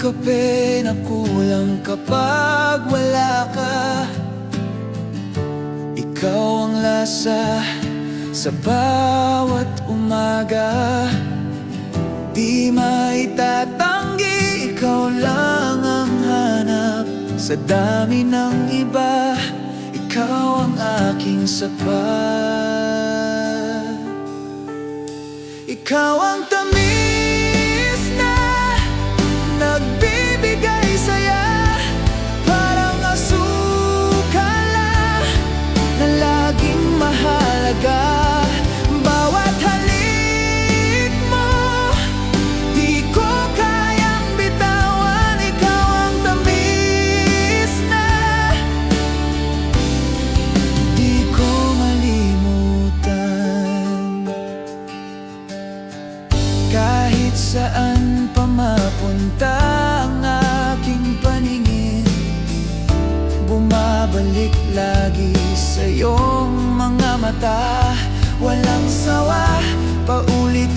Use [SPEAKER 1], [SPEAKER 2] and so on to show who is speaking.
[SPEAKER 1] kape na kulang kapag wala ka. Ikaw ang lasa sa bawat umaga. Di maitatanggi, ikaw lang ang hanap. Sa dami ng iba, ikaw ang aking sapat. Ikaw ang tamis na nagbibigay saya, parang asukal na laging mahalaga. Bawat halik mo, di ko kayang bitawan. Ikaw ang tamis na di ko malimutan. Kahit saan pa mapunta ang aking paningin, bumabalik lagi sa iyong mga mata. Walang sawa, paulit-ulit